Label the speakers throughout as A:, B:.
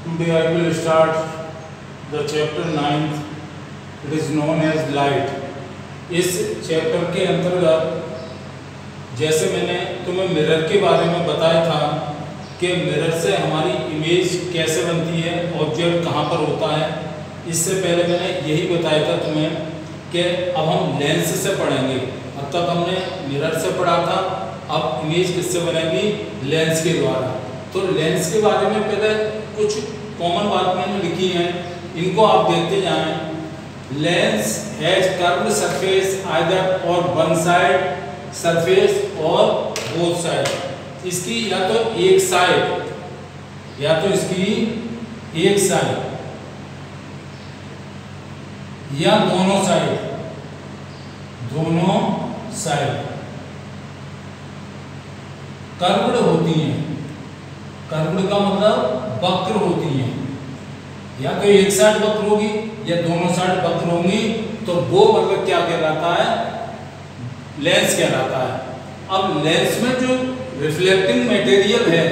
A: Today I will start the chapter 9th. It is known as light. इस chapter के अंतर्गत जैसे मैंने तुम्हें मिरर के बारे में बताया था कि मिरर से हमारी इमेज कैसे बनती है, ऑब्जेक्ट कहाँ पर होता है। इससे पहले मैंने यही बताया था तुम्हें कि अब हम लेंस से पढ़ेंगे। अब तक हमने मिरर से पढ़ा था, अब इमेज किससे बनेगी? लेंस के द्वारा। तो लेंस के बारे में पहले कुछ कॉमन बात मैंने लिखी है, इनको आप देखते जाएं। Lens has curved surface either और वन साइड सरफेस और बोथ साइड। इसकी या तो एक साइड या तो इसकी एक साइड या दोनों साइड कर्व्ड होती हैं। कर्व्ड का मतलब वक्र होती हैं, या तो एक साइड वक्र होगी या दोनों साइड वक्र होंगी, तो वो मतलब क्या कहलाता है? लेंस कहलाता है। अब लेंस में जो रिफ्लेक्टिंग मटेरियल है,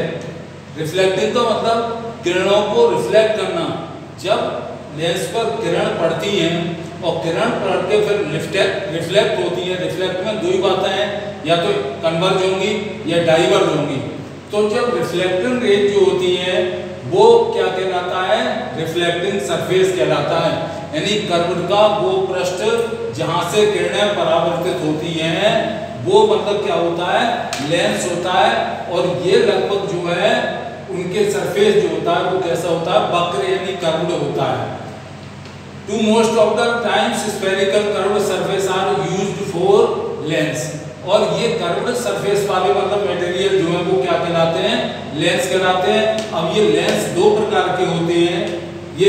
A: रिफ्लेक्टिंग का मतलब किरणों को रिफ्लेक्ट करना। जब लेंस पर किरण पड़ती हैं और किरण पड़ के फिर रिफ्लेक्ट होती है, रिफ्लेक्ट में दो ही बातें हैं, या तो कन्वर्ज होंगी या डाइवर्ज होंगी। तो जब रिफ्लेक्टिंग रेज जो होती है वो क्या कहलाता है? रिफ्लेक्टिंग सरफेस कहलाता है। यानी कर्व्ड का वो पृष्ठ जहां से किरणें परावर्तित होती हैं वो मतलब क्या होता है? लेंस होता है। और ये लगभग जो है उनके सरफेस जो होता है वो कैसा होता है? वक्र यानी कर्व्ड होता है। To most of the times spherical curved surface are used for lens. और ये कर्व्ड सरफेस वाले मतलब मटेरियल जो है वो क्या कहलाते हैं? लेंस कहलाते हैं। अब ये लेंस दो प्रकार के होते हैं। ये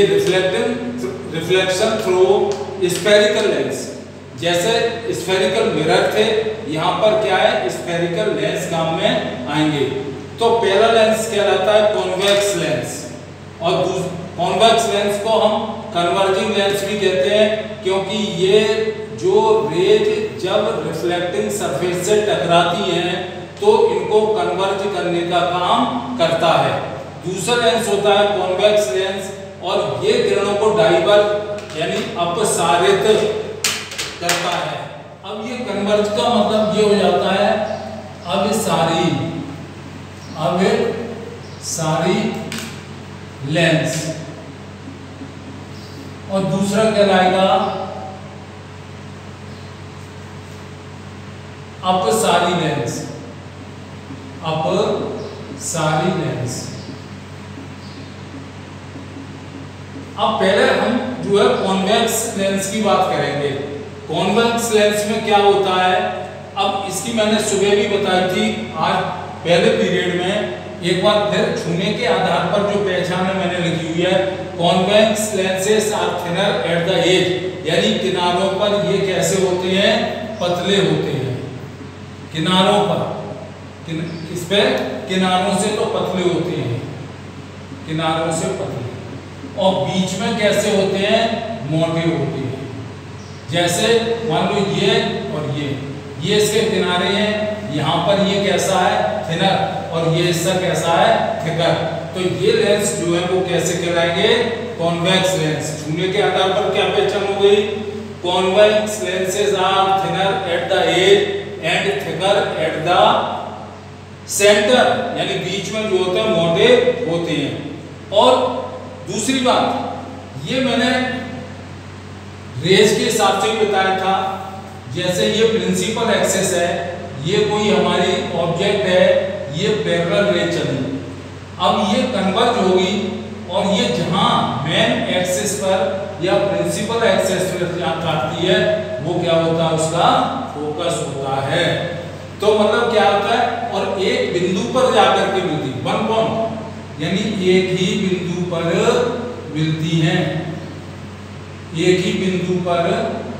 A: रिफ्लेक्शन थ्रू स्फेरिकल लेंस, जैसे स्फेरिकल मिरर थे, यहाँ पर क्या है? स्फेरिकल लेंस काम में आएंगे। तो पहला लेंस कहलाता है कॉन्वेक्स लेंस, और कॉन्वेक्स लेंस को हम कन्वर्जिंग लेंस भी कहते हैं, क्योंकि ये जो रेज जब रिफ्लेक्टिंग सरफेस से टकराती हैं तो इनको कन्वर्ज करने का काम करता है। दूसरा लेंस होता है कॉन्वेक्स लेंस, और ये किरणों को डाइवर्ज यानी अपसारित करता है। अब ये कन्वर्ज का मतलब ये हो जाता है अब सारी लेंस, और दूसरा कहलाएगा अपसारी लेंस। अब पहले हम जो है कॉन्वेक्स लेंस की बात करेंगे। कॉन्वेक्स लेंस में क्या होता है? अब इसकी मैंने सुबह भी बताई थी, आज पहले पीरियड में एक बार फिर छूने के आधार पर जो पहचान मैंने लिखी हुई है। Convex lenses are thinner at the edge, यानी किनारों पर ये कैसे होते हैं? पतले होते हैं। किनारों पर इस पे किनारों से तो पतले होते हैं, किनारों से पतले, और बीच में कैसे होते हैं? मोटे होते हैं। जैसे मान लो ये और ये इसके किनारे हैं, यहाँ पर ये कैसा है? थिनर, और ये हिस्सा कैसा है? थिकर। तो ये लेंस जो है वो कैसे कहलाएंगे? Convex lens. छूने के आधार पर क्या पहचान हो गई? Convex lenses are thinner at the edge and thicker at the centre, यानी बीच में जो होते हैं मोटे होते हैं। और दूसरी बात, ये मैंने रेज के हिसाब से भी बताया था। जैसे ये प्रिंसिपल एक्सिस है, ये कोई हमारी ऑब्जेक्ट है, ये पैरेलल रेज चली, अब ये कन्वर्ज होगी, और ये जहां मेन एक्सिस पर या प्रिंसिपल एक्सिस पर जहां काटती है वो क्या होता है? उसका फोकस होता है। तो मतलब क्या होता है? और एक बिंदु पर जाकर के मिलती, वन पॉइंट, यानी एक ही बिंदु पर मिलती है, एक ही बिंदु पर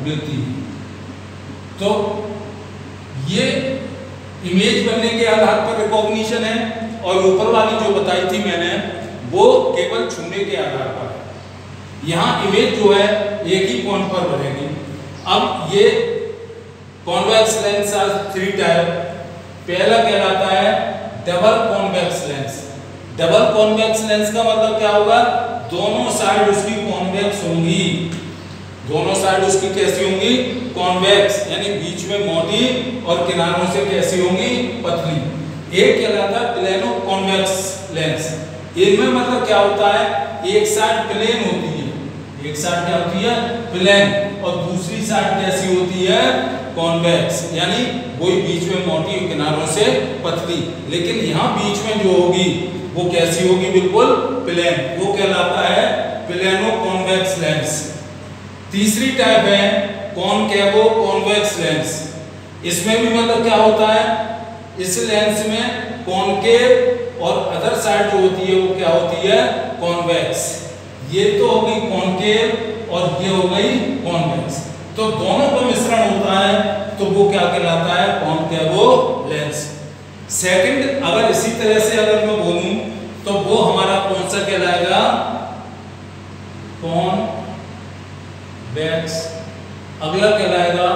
A: मिलती है। तो ये इमेज बनने के आधार पर रिकॉग्निशन है, और ऊपर वाली जो बताई थी मैंने वो केवल छूने के आधार पर है। यहाँ इमेज जो है एक ही पॉइंट पर बनेगी। अब ये convex lens are three type. पहला कहलाता है double convex lens. Double convex lens का मतलब क्या होगा, दोनों साइड उसकी कॉन्वेक्स होंगी, दोनों साइड उसकी कैसी होंगी, कॉन्वेक्स, यानी बीच में मोटी और किनारों से कैसी होंगी, पतली। एक कहलाता है प्लेनो कॉन्वेक्स लेंस। इनमें मतलब क्या होता है, एक साइड प्लेन होती है, एक साइड क्या होती है, प्लेन, और दूसरी साइड कैसी होती है, कॉन्वेक्स, यानी वही बीच में मोटी और किनारों से पतली। लेकिन यहाँ बीच में जो होगी वो कैसी होगी, बिल्कुल प्लेन, वो कहलाता है प्लेनो कॉन्वेक्स लेंस। तीसरी टाइप है कॉनकेवो कॉन्वेक्स लेंस। इसमें भी मतलब क्या होता है, इस लेंस में कॉनकेव और अदर साइड जो होती है वो क्या होती है, कॉन्वेक्स। ये तो हो गई कॉनकेव और ये हो गई कॉन्वेक्स, तो दोनों का मिश्रण होता है तो वो क्या कहलाता है, कॉनकेवो लेंस। सेकंड, अगर इसी तरह से अगर मैं बोलूं तो वो हमारा कौन सा कहलाएगा, कॉन्वेक्स। अगला कहलाएगा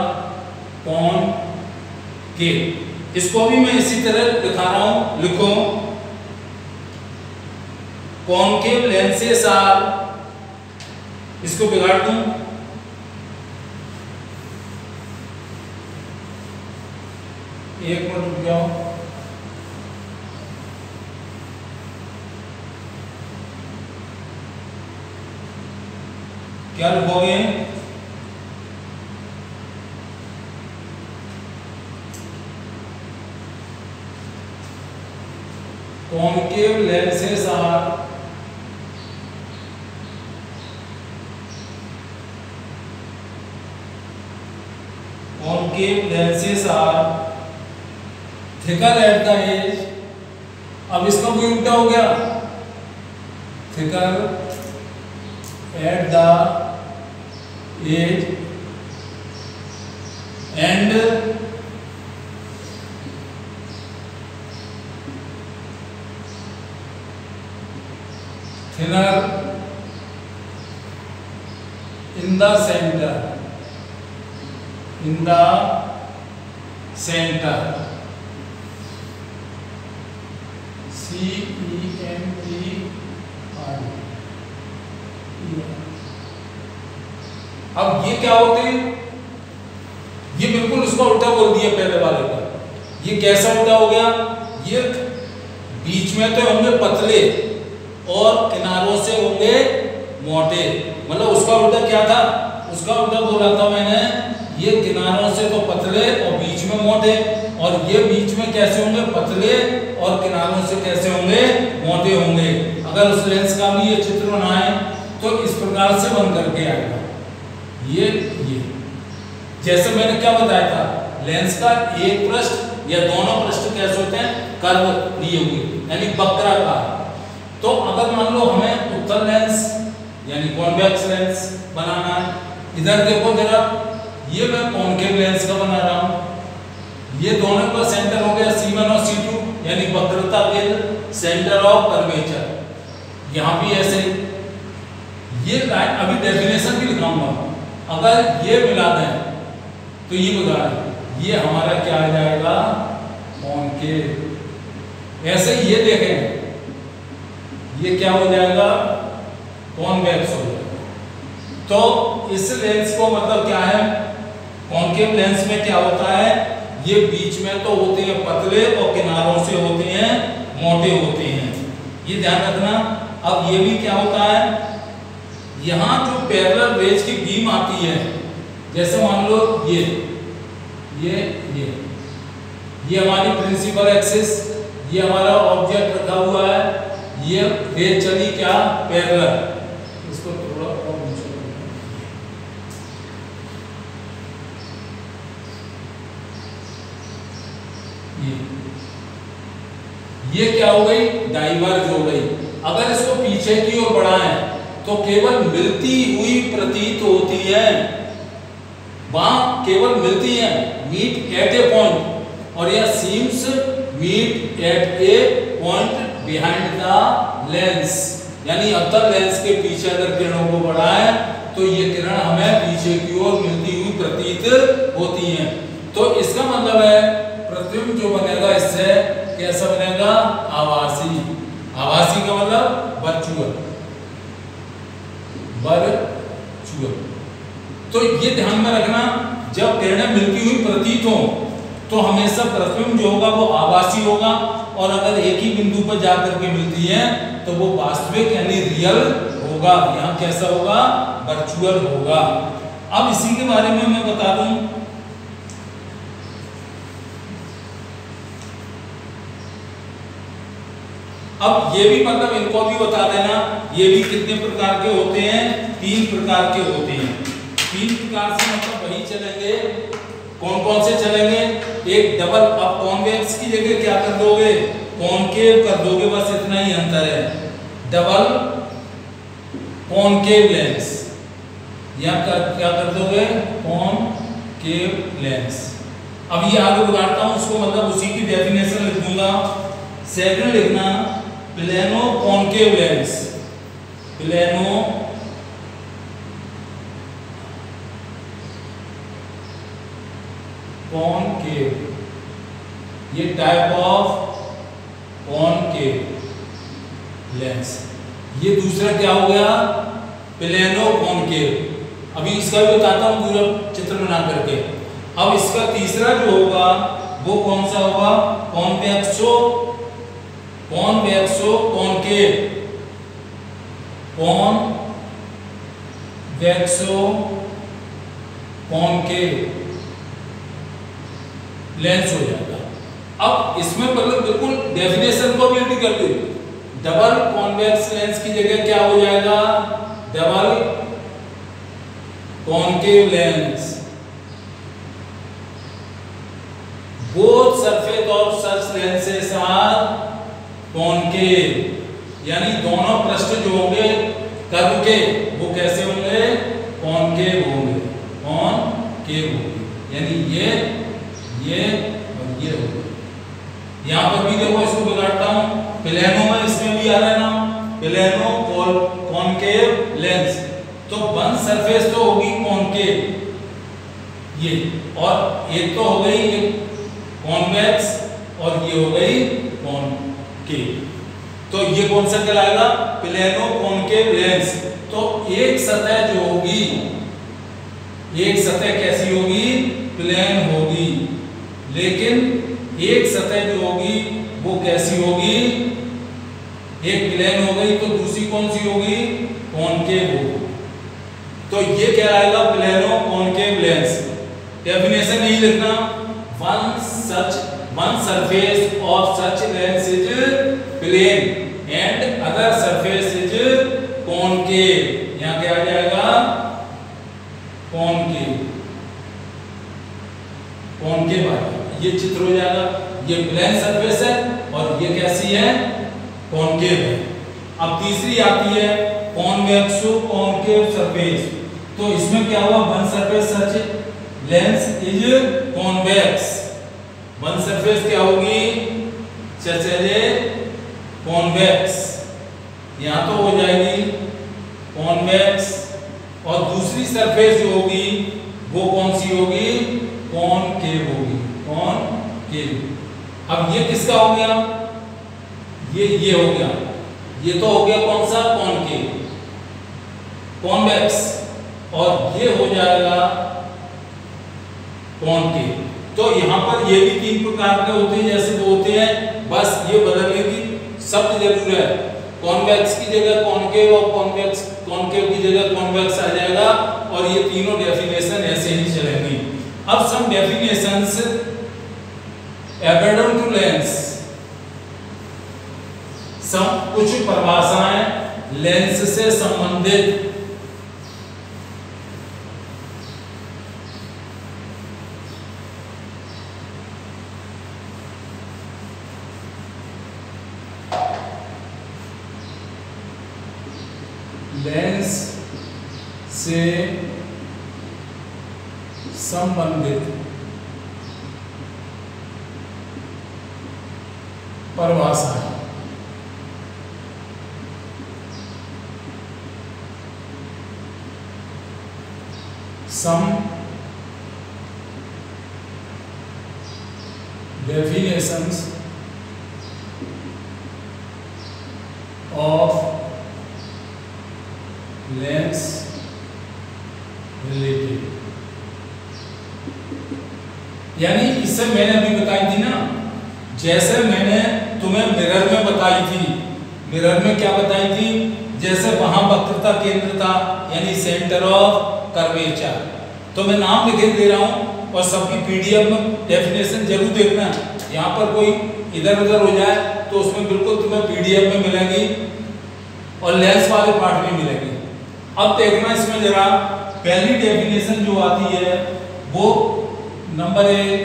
A: कॉनकेव। इसको भी मैं इसी तरह दिखा रहा हूं, लिखो कॉनकेव लेंसेस आर, इसको बिगाड़ दूं, एक मिनट रुक जाओ, क्या लिखोगे, concave lenses are concave lenses are thicker at the edge। अब इसका भी उल्टा हो गया, thicker at the edge and thinner in the center, in the center, CENTER। अब ये क्या होते हैं, ये बिल्कुल उसका उल्टा बोल दिया पहले वाले का। ये कैसा उल्टा हो गया, ये बीच में तो होंगे पतले और किनारों से होंगे मोटे, मतलब उसका उल्टा क्या था, उसका उल्टा बोला था मैंने, ये किनारों से तो पतले और बीच में मोटे, और ये बीच में कैसे होंगे, पतले और किनारों से कैसे होंगे, मोटे होंगे। अगर उस लेंस का भी ये चित्र बनाए तो इस प्रकार से बन करके आएगा। ये जैसे मैंने क्या बताया था, लेंस का एक पृष्ठ या दोनों पृष्ठ कैसे होते हैं, कर्व दिए हुए, यानी वक्राकार। तो अगर मान लो हमें उत्तल लेंस यानी कॉन्वेक्स लेंस बनाना है, इधर देखो जरा, ये मैं कॉनकेव लेंस का बना रहा हूं, ये दोनों का सेंटर हो गया C1 और C2, यानी वक्रता केंद्र, सेंटर ऑफ कर्वेचर। यहां भी ऐसे ये लाइन, अभी डेफिनेशन भी लिखाऊंगा, अगर ये मिला दें तो ये बता दें, ये हमारा क्या आ जाएगा, कॉनकेव। ऐसे ये देखें, ये क्या हो जाएगा, कॉन्वेक्स हो जाएगा। तो इस लेंस को मतलब क्या है, कॉनकेव लेंस में क्या होता है, ये बीच में तो होते हैं पतले और किनारों से होते हैं मोटे होते हैं, ये ध्यान रखना। अब ये भी क्या होता है, यहाँ जो पैरेलल रेज की बीम आती है, जैसे मान लो ये हमारी प्रिंसिपल एक्सिस, ये हमारा ऑब्जेक्ट रखा हुआ है, ये रेज चली क्या, पैरेलल, इसको थोड़ा और नीचे, ये क्या हो गई, डाइवर्ज हो गई। अगर इसको पीछे की ओर बढ़ाएं तो केवल मिलती हुई प्रतीत होती है, वहां केवल मिलती है, मीट एट ए पॉइंट, और यह seems meet at a point behind the lens, यानी अवतल लेंस के पीछे अगर किरणों को बढ़ाएं तो ये किरण हमें पीछे की ओर मिलती हुई प्रतीत होती हैं। तो इसका मतलब है प्रतिबिंब जो बनेगा इससे कैसा बनेगा, आभासी। आभासी तो ये ध्यान में रखना, जब किरणें मिलती हुई प्रतीत हो तो हमेशा प्रतिबिंब जो होगा वो आभासी होगा, और अगर एक ही बिंदु पर जाकर के मिलती है तो वो वास्तविक यानी रियल होगा। यहाँ कैसा होगा? वर्चुअल होगा। अब इसी के बारे में मैं बता दूं, अब ये भी मतलब इनको भी बता देना, ये भी कितने प्रकार के होते हैं? 3 प्रकार के होते हैं। 3 प्रकार से मतलब वही चलेंगे। कौन कौन से चलेंगे? एक डबल, अब कॉन्वेक्स की जगह क्या कर दोगे? कॉनकेव कर दोगे, बस इतना ही अंतर है। डबल कॉनकेव लेंस, या क्या कर दोगे? Concave lens. अब ये आगे बढ़ाता हूं, उसको मतलब उसी की डेफिनेशन लिख दूंगा। सेकंड लिखना plano concave lens, plano concave, ये टाइप ऑफ कॉनकेव लेंस। ये दूसरा क्या हो गया? Plano concave. अभी इसका भी बताता हूं पूरा चित्र बना करके। अब इसका तीसरा जो होगा वो कौन सा होगा? कॉन्वेक्सो, कॉन्वेक्सो कॉनकेव, कॉन्वेक्सो कॉनकेव लेंस हो जाएगा। अब इसमें मतलब बिल्कुल डेफिनेशन को भी रेडी कर लो। डबल कॉन्वेक्स लेंस की जगह क्या हो जाएगा? Double concave lens. Both surface of such lenses are concave, यानी दोनों पृष्ठ जो होंगे कर्व के वो कैसे होंगे? कॉनकेव होंगे, कॉनकेव होंगे, यानी ये और ये होगा। यहाँ पर भी देखो, इसको बिगाड़ता हूं, प्लेनो में इसमें भी आ रहा है ना, प्लेनो कॉनकेव लेंस। तो वन सरफेस तो होगी कॉनकेव ये, और एक तो हो गई एक कॉन्वेक्स और ये हो गई कॉनकेव। तो ये कौन सा कहलाएगा? Plano concave lens. तो एक सतह जो होगी, एक सतह कैसी होगी? प्लेन होगी, लेकिन एक सतह जो होगी वो कैसी होगी? एक प्लेन हो गई, तो दूसरी कौन सी होगी? कॉनकेव होगी। तो ये क्या आएगा? Plano concave lens. डेफिनेशन नहीं लिखना, one surface of such lens is plane and other surface is concave. यहाँ क्या आ जाएगा? कॉनकेव, कॉनकेव आ जाएगा। ये चित्र हो जाएगा। ये प्लेन सरफेस है और ये कैसी है? कॉनकेव है। अब तीसरी आती है कॉन्वेक्सो कॉनकेव सरफेस। तो इसमें क्या हुआ? One surface such lens is convex. One surface क्या होगी? चले कॉन्वेक्स, यहां तो हो जाएगी कॉन्वेक्स, और दूसरी सरफेस जो होगी वो कौन सी होगी? कॉनकेव होगी, कॉनकेव। अब ये किसका हो गया? ये हो गया। ये तो हो गया कौन सा? कॉनकेव, कॉन्वेक्स, और ये हो जाएगा कॉनकेव। तो यहाँ पर ये भी 3 प्रकार के होते हैं जैसे वो होते हैं, बस ये बदलने की शब्द जरूर है। कॉन्वेक्स की जगह कॉनकेव और कॉनकेव की जगह कॉन्वेक्स आ जाएगा, और ये तीनों डेफिनेशन ऐसे ही चलेंगी। अब सम डेफिनेशंस अकॉर्डिंग टू लेंस, कुछ परिभाषाएं लेंस से संबंधित। लेंस से संबंधित परिभाषा है। Some definitions of lens related यानी इससे मैंने अभी बताई थी ना, जैसे मैंने तुम्हें मिरर में बताई थी, मिरर में क्या बताई थी, जैसे वहां वक्रता केंद्र था यानी सेंटर ऑफ कर्वेचर, तो मैं नाम लिख दे रहा हूं और सबकी पीडीएफ में डेफिनेशन जरूर देखना, यहाँ पर कोई इधर उधर हो जाए तो उसमें बिल्कुल तुम्हें पीडीएफ में मिलेगी और लेंस वाले पार्ट में मिलेगी। अब देखना इसमें जरा, पहली डेफिनेशन जो आती है वो number 1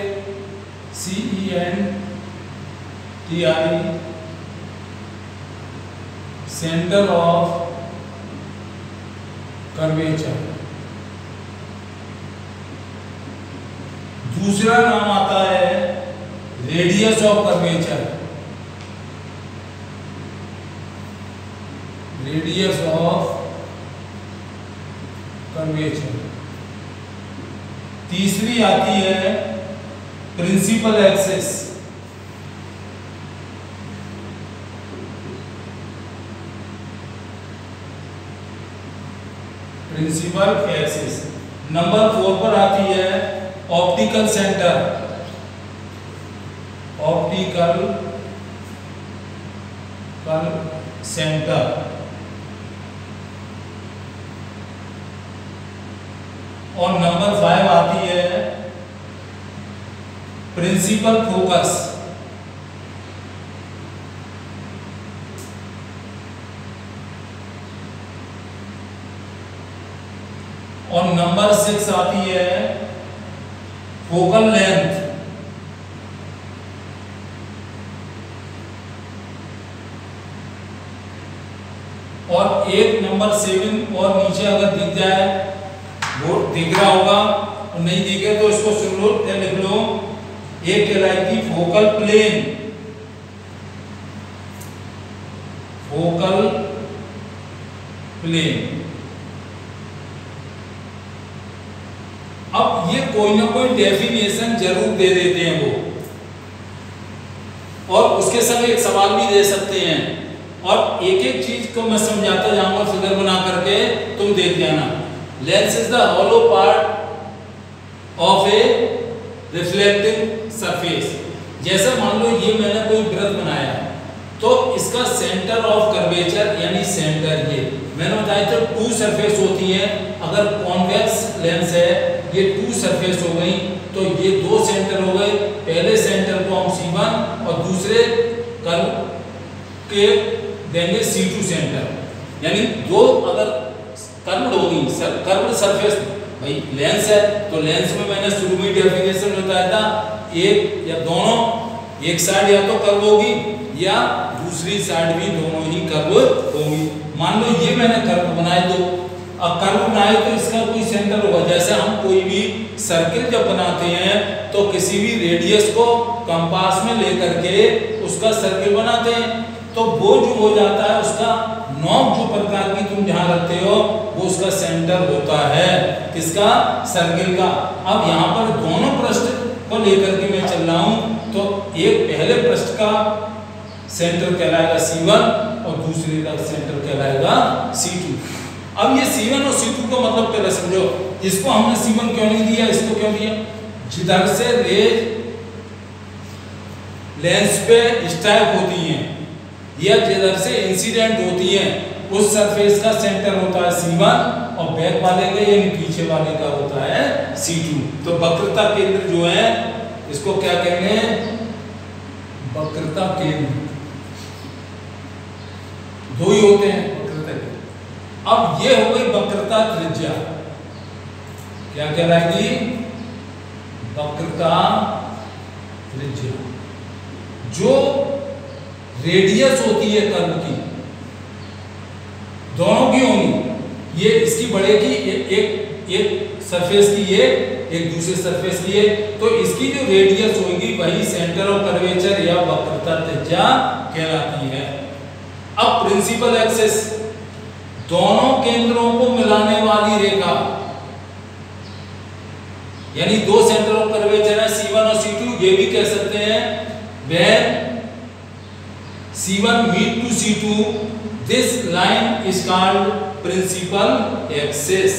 A: CENTRE centre of curvature. दूसरा नाम आता है radius of curvature, radius of curvature. तीसरी आती है principal axis, principal axis. Number 4 पर आती है ऑप्टिकल सेंटर, ऑप्टिकल सेंटर। और नंबर 5 आती है प्रिंसिपल फोकस, और नंबर 6 आती है फोकल लेंथ, और एक नंबर 7 और नीचे अगर दिख जाए, वो दिख रहा होगा और नहीं दिखे तो इसको सुन लो या लिख लो, एक कहलाएगी फोकल प्लेन, फोकल प्लेन। अब ये कोई ना कोई डेफिनेशन जरूर दे देते हैं वो, और उसके संग एक सवाल भी दे सकते हैं, और एक एक चीज को मैं समझाता जाऊंगा फिगर बना करके, तुम देख जाना। Lens is the hollow part of A reflecting surface. जैसे मान लो ये मैंने कोई वृत्त बनाया, तो इसका सेंटर ऑफ कर्वेचर यानी सेंटर, ये मैंने बताया था 2 सरफेस होती है। अगर कॉन्वेक्स लेंस है, ये 2 सरफेस हो गई, तो ये 2 सेंटर हो गए। पहले सेंटर को हम C1 और दूसरे कर्व के देंगे C2 सेंटर, यानी 2 अगर कर्व्ड होगी, कर्व्ड सरफेस, भाई लेंस है तो लेंस में मैंने शुरू में डेफिनेशन बताया था, एक या दोनों, एक साइड या तो कर्व होगी या दूसरी साइड भी दोनों ही कर्व होगी। मान लो ये मैंने कर्व बनाए दो, अब कर्व बनाए तो इसका कोई सेंटर होगा। जैसे हम कोई भी सर्किल जब बनाते हैं तो किसी भी रेडियस को कंपास में लेकर के उसका सर्किल बनाते हैं, तो वो जो हो जाता है उसका नॉब जो प्रकार की तुम जहां रखते हो वो उसका सेंटर होता है, किसका, सर्किल का। अब यहाँ पर दोनों पृष्ठ को लेकर के मैं चल रहा हूं, तो एक पहले पृष्ठ का सेंटर कहलाएगा C1 और दूसरे का सेंटर कहलाएगा C2। अब ये C1 और C2 का मतलब पहले समझो, इसको हमने C1 क्यों नहीं दिया, इसको क्यों दिया, जिधर से रेज लेंस पे स्ट्राइक होती हैं या जिधर से इंसिडेंट होती हैं, उस सरफेस का सेंटर होता है C1 और बैक वाले का यानी पीछे वाले का होता है C2। तो वक्रता केंद्र जो है इसको क्या कहेंगे, वक्रता केंद्र। 2 ही होते हैं वक्रता केंद्र। अब ये हो गई वक्रता त्रिज्या, क्या कहलाएगी, वक्रता त्रिज्या। जो रेडियस होती है कर्व की, दोनों की होंगी, ये इसकी बढ़ेगी एक सरफेस की, ये एक दूसरे सरफेस की है, तो इसकी जो रेडियस होगी वही सेंटर ऑफ कर्वेचर या वक्रता त्रिज्या कहलाती है। अब प्रिंसिपल एक्सिस, दोनों केंद्रों को मिलाने वाली रेखा, यानी 2 सेंटर ऑफ कर्वेचर है C1 और C2, ये भी कह सकते हैं when C1 meet to C2, this line is called principal axis।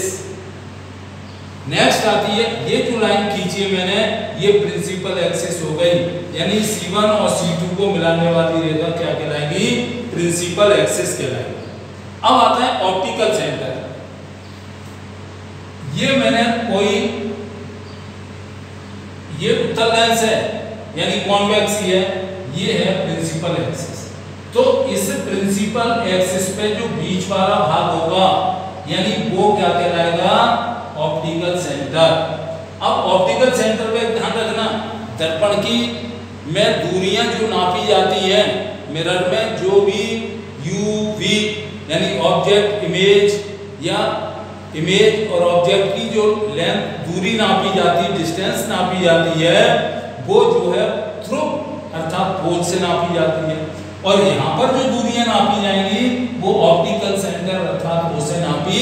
A: Next आती है, ये जो लाइन खींची है मैंने, ये प्रिंसिपल एक्सिस हो गई, यानी C1 और C2 को मिलाने वाली रेखा क्या कहलाएगी? प्रिंसिपल एक्सिस कहलाएगी। अब आता है ऑप्टिकल सेंटर। ये मैंने ये उत्तल लेंस है यानी कॉन्वेक्स ही है, ये है प्रिंसिपल एक्सिस। तो इस प्रिंसिपल एक्सिस पे जो बीच वाला भाग होगा यानी वो क्या कहलाएगा? Optical centre. अब ऑप्टिकल सेंटर पे ध्यान रखना, दर्पण की में दूरियां जो नापी जाती हैं, मिरर में जो भी UV यानी ऑब्जेक्ट इमेज या इमेज और ऑब्जेक्ट की जो लेंथ दूरी नापी जाती है, डिस्टेंस नापी जाती है, वो जो है थ्रू अर्थात पोल से नापी जाती है। और यहाँ पर जो दूरियां नापी जाएंगी वो ऑप्टिकल सेंटर अर्थात वो से नापी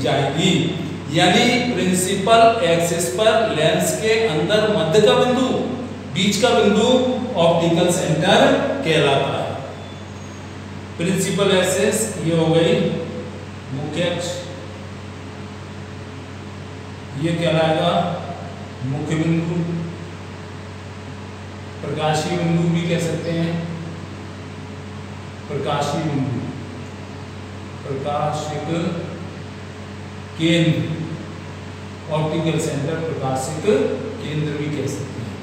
A: जाएगी। यानी प्रिंसिपल एक्सिस पर लेंस के अंदर मध्य का बिंदु, बीच का बिंदु ऑप्टिकल सेंटर कहलाता है। प्रिंसिपल एक्सिस ये हो गई मुख्य अक्ष, ये कहलाएगा मुख्य बिंदु, प्रकाशीय बिंदु भी कह सकते हैं, प्रकाशीय बिंदु, प्रकाशिक केंद्र, ऑप्टिकल सेंटर प्रकाशिक केंद्र भी कह सकते हैं,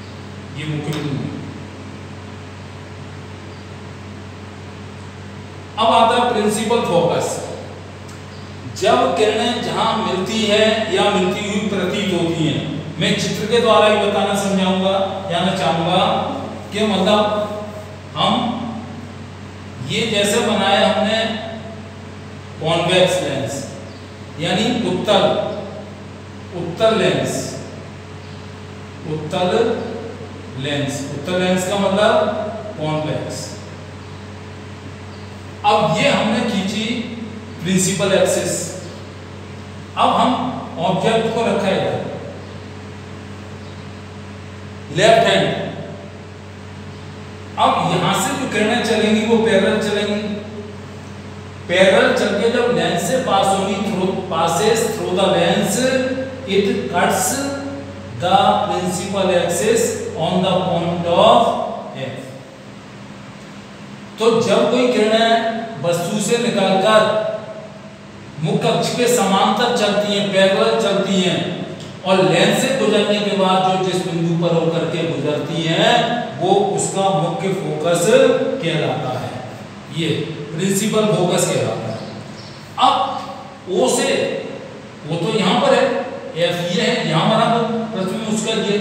A: ये मुख्य बिंदु है। अब आता है प्रिंसिपल फोकस। जब किरणें जहां मिलती है या मिलती हुई प्रतीत होती हैं, मैं चित्र के द्वारा ही बताना समझाऊंगा या मैं चाहूंगा कि मतलब हम ये जैसे बनाया हमने कॉन्वेक्स लेंस यानी उत्तल लेंस, उत्तल लेंस का मतलब कॉन्वेक्स। अब ये हमने खींची प्रिंसिपल एक्सिस। अब हम ऑब्जेक्ट को रखा है लेफ्ट हैंड। अब यहां से जो किरणें चलेंगी वो पैरेलल चलेंगी, पैरेलल चल के जब लेंस से पास होगी, passes through the lens, it cuts the principal axis on the point of F। तो जब कोई किरणें वस्तु से निकलकर मुख्य अक्ष के समांतर चलती हैं, पैरेलल चलती हैं, और लेंस से गुजरने के बाद जो जिस बिंदु पर होकर के गुजरती हैं वो उसका मुख्य फोकस कहलाता है, ये प्रिंसिपल फोकस कहलाता है। अब O से, वो तो यहाँ पर है, F ये है, यहाँ बराबर प्रथम उसका ये,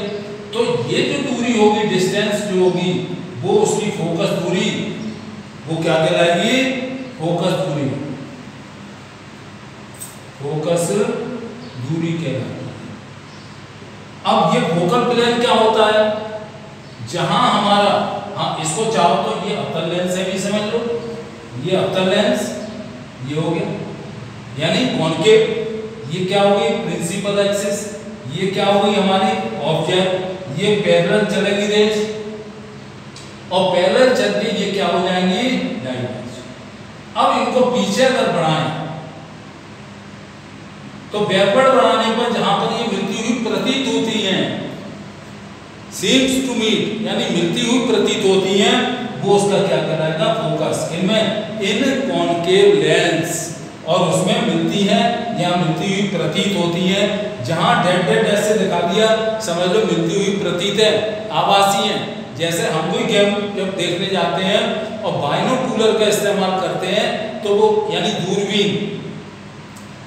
A: तो ये जो दूरी होगी, डिस्टेंस जो होगी, वो उसकी फोकस दूरी, वो क्या कहलाएगी? फोकस दूरी, फोकस दूरी कहलाती है। अब ये फोकल प्लेन क्या होता है? जहां हमारा, हाँ इसको चाहो तो ये अवतल लेंस है भी समझ लो, ये अवतल लेंस ये हो गया यानी कॉनकेव, ये क्या हो गई? प्रिंसिपल एक्सिस, ये क्या हो गई हमारी ऑब्जेक्ट, ये पैरेलल चलेगी रेज, और पैरेलल चल के ये क्या हो जाएंगी? डाइवर्ज। अब इनको पीछे अगर बढ़ाएं तो बैकवर्ड बढ़ाने पर जहां पर ये मिलती हुई प्रतीत होती हैं, seems to meet यानी मिलती हुई प्रतीत होती हैं, वो उसका क्या कहलाएगा? फोकस। इनमें इन कॉनकेव लेंस और उसमें मिलती है या मिलती हुई प्रतीत होती है, जहां डेड ऐसे दिखा दिया समझ लो मिलती हुई प्रतीत है, आभासी है। जैसे हम कोई गेम जब देखने जाते हैं और बाइनोकुलर का इस्तेमाल करते हैं तो वो यानी दूरबीन,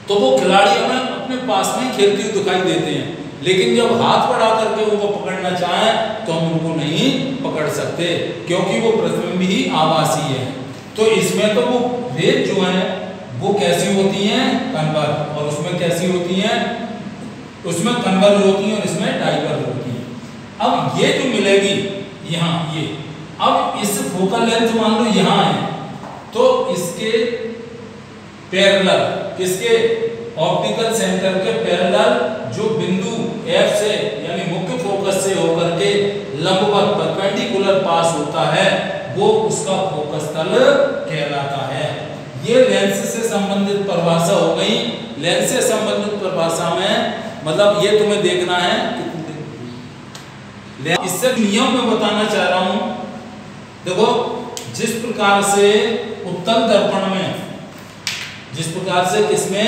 A: तो वो खिलाड़ी हमें अपने पास में खेलते हुए दिखाई देते हैं, लेकिन जब हाथ बढ़ा करके उनको पकड़ना चाहें तो हम उनको नहीं पकड़ सकते क्योंकि वो प्रतिबिंब ही आभासी है। तो इसमें तो वो रेज जो है वो कैसी होती हैं? कन्वर्ज। और उसमें कैसी होती हैं? उसमें कन्वर्ज होती हैं और इसमें डाइवर्ज होती हैं। अब ये जो मिलेगी यहाँ, ये अब इस फोकल लेंथ मान लो यहाँ है, तो इसके पैरेलल, किसके? ऑप्टिकल सेंटर के पैरेलल जो बिंदु F से यानी मुख्य फोकस से होकर के लंबवत परपेंडिकुलर पास होता है, वो उसका फोकस तल कहलाता है। ये लेंस से संबंधित परिभाषा हो गई। लेंस से संबंधित परिभाषा में मतलब ये तुम्हें देखना है। इससे नियम में बताना चाह रहा हूं, देखो जिस प्रकार से उत्तल दर्पण में, जिस प्रकार से किसमें,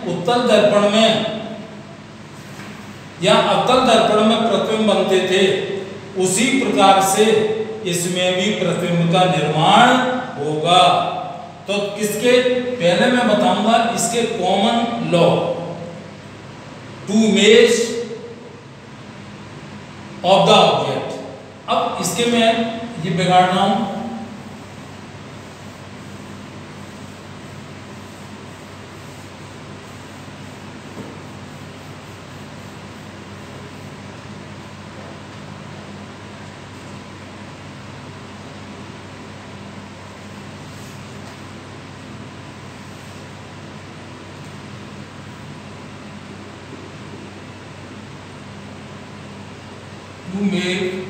A: उत्तल दर्पण में या अवतल दर्पण में प्रतिबिंब बनते थे, उसी प्रकार से इसमें भी प्रतिबिंब का निर्माण होगा। तो किसके, पहले मैं बताऊंगा इसके common law, to image of the object. अब इसके मैं ये बिगाड़ रहा हूं, to make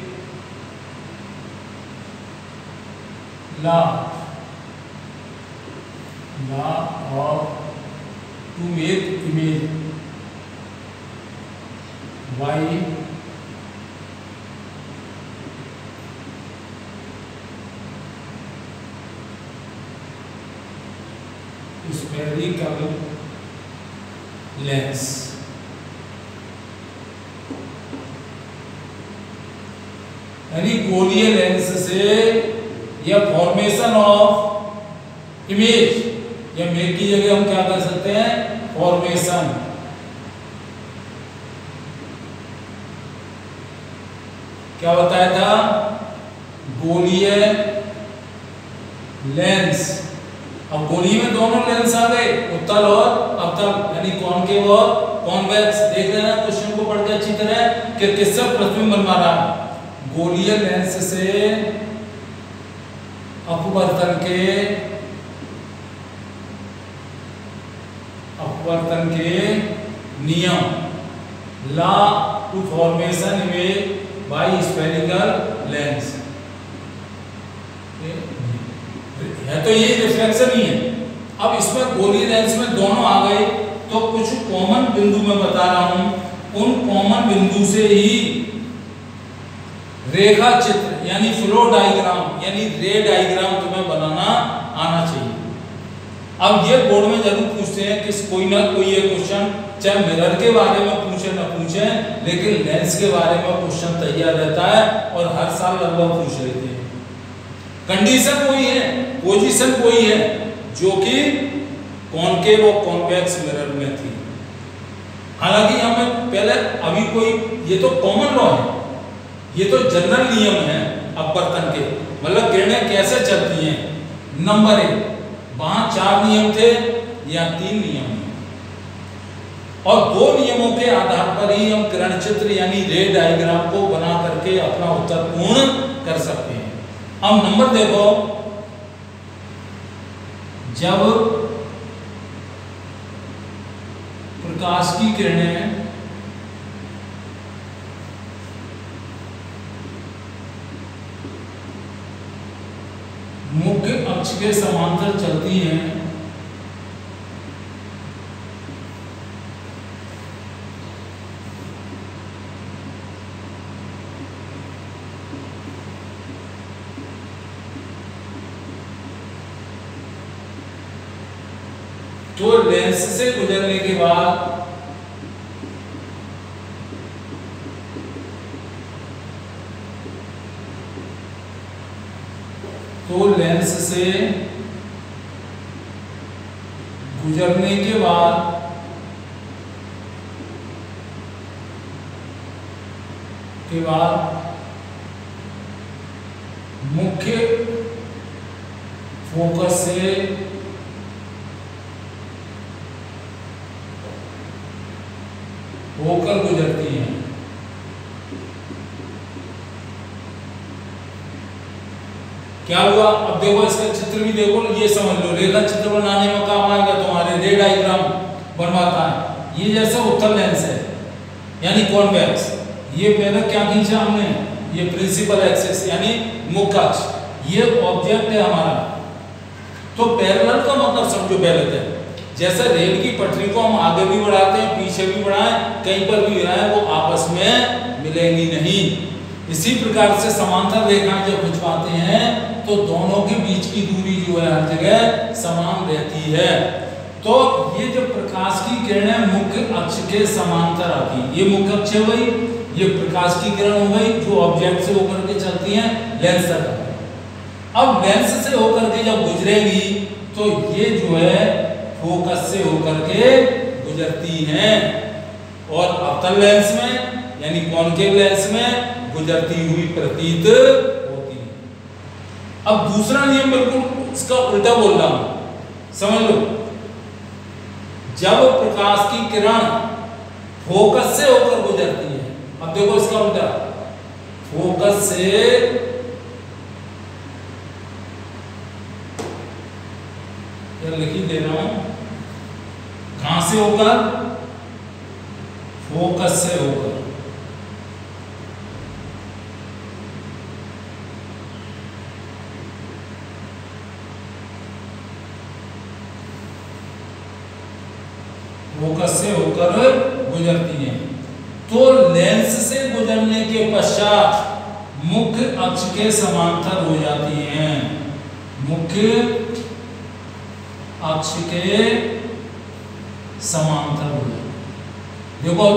A: law of to make image by spherical lens। यानी गोलीय लेंस से या फॉर्मेशन ऑफ इमेज, या मेक की जगह हम क्या कर सकते हैं, फॉर्मेशन। क्या बताया था, गोलीय लेंस। अब गोलीय में दोनों लेंस आ गए, उत्तल और अवतल, यानी कॉनकेव और कॉन्वेक्स। देख लेना क्वेश्चन को पढ़ के अच्छी तरह कि किससे प्रतिबिंब बनवा रहा है। गोलीय लेंस से अपवर्तन के नियम, law to formation image by spherical lens है, तो ये रिफ्लेक्शन ही है। अब इसमें गोलीय लेंस में दोनों आ गए, तो कुछ कॉमन बिंदु मैं बता रहा हूं, उन कॉमन बिंदु से ही रेखा चित्र यानी फ्लो डायग्राम यानी रे डायग्राम तुम्हें बनाना आना चाहिए। अब ये बोर्ड में जरूर पूछते हैं कि कोई ना कोई ये क्वेश्चन, चाहे मिरर के बारे में पूछे ना पूछे, लेकिन लेंस के बारे में क्वेश्चन तैयार रहता है और हर साल लगभग पूछ लेते हैं। कंडीशन वही है, पोजीशन वही है जो कि कॉनकेव और कॉन्वेक्स मिरर में थी। हालांकि हमें पहले अभी कोई, ये तो कॉमन लॉ है, ये तो जनरल नियम है अपवर्तन के, मतलब किरणें कैसे चलती हैं। नंबर 1, वहां 4 नियम थे, या 3 नियम हैं, और 2 नियमों के आधार पर ही हम किरण चित्र यानी रे डायग्राम को बना करके अपना उत्तर पूर्ण कर सकते हैं। अब नंबर देखो, जब प्रकाश की किरणें मुख्य अक्ष के समांतर चलती हैं, तो लेंस से गुजरने के बाद गुजरने के बाद मुख्य फोकस से होकर गुजरती हैं। क्या हुआ, अब देखो इसका चित्र भी देखो, ये समझ लो रेखा चित्र बनाने में काम आएगा तुम्हारे, रे डायग्राम बनवाता है। ये जैसे उत्तल लेंस है यानी कॉन्वेक्स, ये पहले क्या खींचा हमने, ये प्रिंसिपल एक्सिस यानी मुख्य अक्ष, ये ऑब्जेक्ट है हमारा। तो पैरेलल का मतलब समझो पहले थे, जैसे रेल की पटरी को हम आगे भी बढ़ाते हैं, पीछे भी बढ़ाएं, कहीं पर भी बढ़ाएं, वो आपस में मिलेंगी नहीं। इसी प्रकार से समांतर रेखाएं जब खिंचवाते हैं तो दोनों के बीच की दूरी जो है हर जगह समान रहती है। तो ये जो प्रकाश की किरणें मुख्य अक्ष के समांतर आती हैं, ये मुख्य अक्ष है भाई, ये प्रकाश की किरण हो गई जो ऑब्जेक्ट से होकर के चलती हैं लेंस तक। अब लेंस से होकर के जब गुजरेगी तो ये जो है फोकस से होकर के गुजरती हैं और अवतल लेंस में यानी कॉन्केव लेंस में गुजरती हुई प्रतीत होती है। अब दूसरा नियम बिल्कुल इसका उल्टा बोल रहा हूं, समझ लो। जब प्रकाश की किरण फोकस से होकर गुजरती है, अब देखो इसका उल्टा, फोकस से लिख ही दे रहा हूं, कहां से होकर, फोकस से होकर, फोकस से होकर गुजरती है। तो लेंस से गुजरने के पश्चात मुख्य अक्ष के समांतर हो जाती हैं, मुख्य अक्ष के समांतर हो जाती है। देखो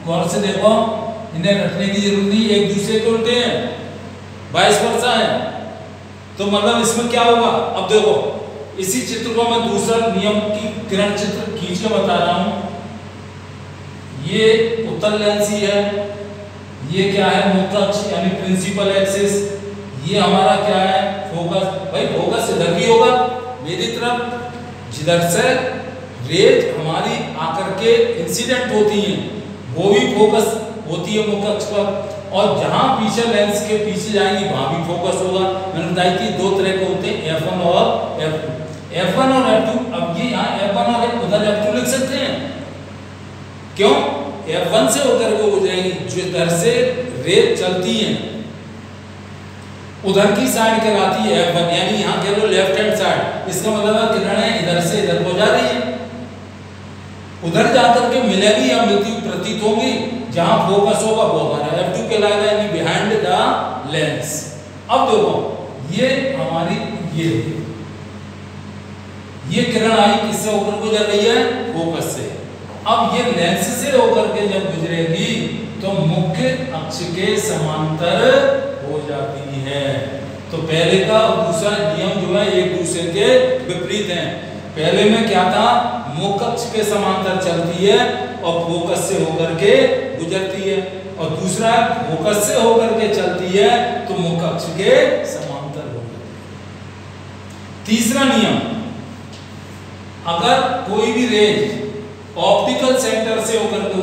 A: गौर से देखो, इन्हें रखने की जरूरत नहीं, एक दूसरे के उल्टे हैं, वाइस वर्सा है। तो मतलब इसमें क्या होगा, अब देखो इसी चित्र को मैं दूसरा नियम की किरण चित्र खींच के बता रहा हूं। ये उत्तल लेंस ही है, ये क्या है मुख्य अक्ष यानी प्रिंसिपल एक्सिस, ये हमारा क्या है फोकस। भाई फोकस इधर भी होगा मेरी तरफ, जिधर से रेज हमारी आकर के इंसिडेंट होती हैं वो भी फोकस होती है मुख्य अक्ष पर, और जहां पीछे लेंस के पीछे जाएंगी वहां भी फोकस होगा। मैंने बताई थी दो तरह के होते हैं, F1 और F2। F1 और F2, अब ये यहाँ F1 और उधर F2 लिख सकते हैं, क्यों? F1 से होकर के गुजरेंगी, जो इधर से रेज चलती हैं उधर की साइड कहलाती है F1, यानी यहाँ कह लो लेफ्ट हैंड साइड। इसका मतलब है किरणें इधर से इधर को जा रही है, उधर जाकर के मिलेगी या मिलती हुई प्रतीत होंगी, जहां फोकस होगा वो हमारा F2 कहलाएगा, यानी बिहाइंड द लेंस। अब देखो ये हमारी ये किरण आई किससे होकर गुजर रही है, फोकस से। अब ये लेंस से होकर के जब गुजरेगी तो मुख्य अक्ष के समांतर हो जाती है। तो पहले का और दूसरा नियम जो है एक दूसरे के विपरीत हैं। पहले में क्या था, मुख्य अक्ष के समांतर चलती है और फोकस से होकर के गुजरती है, और दूसरा फोकस से होकर के चलती है तो मुख्य अक्ष के समांतर हो जाती है। तीसरा नियम, अगर कोई भी रेज ऑप्टिकल सेंटर से होकर के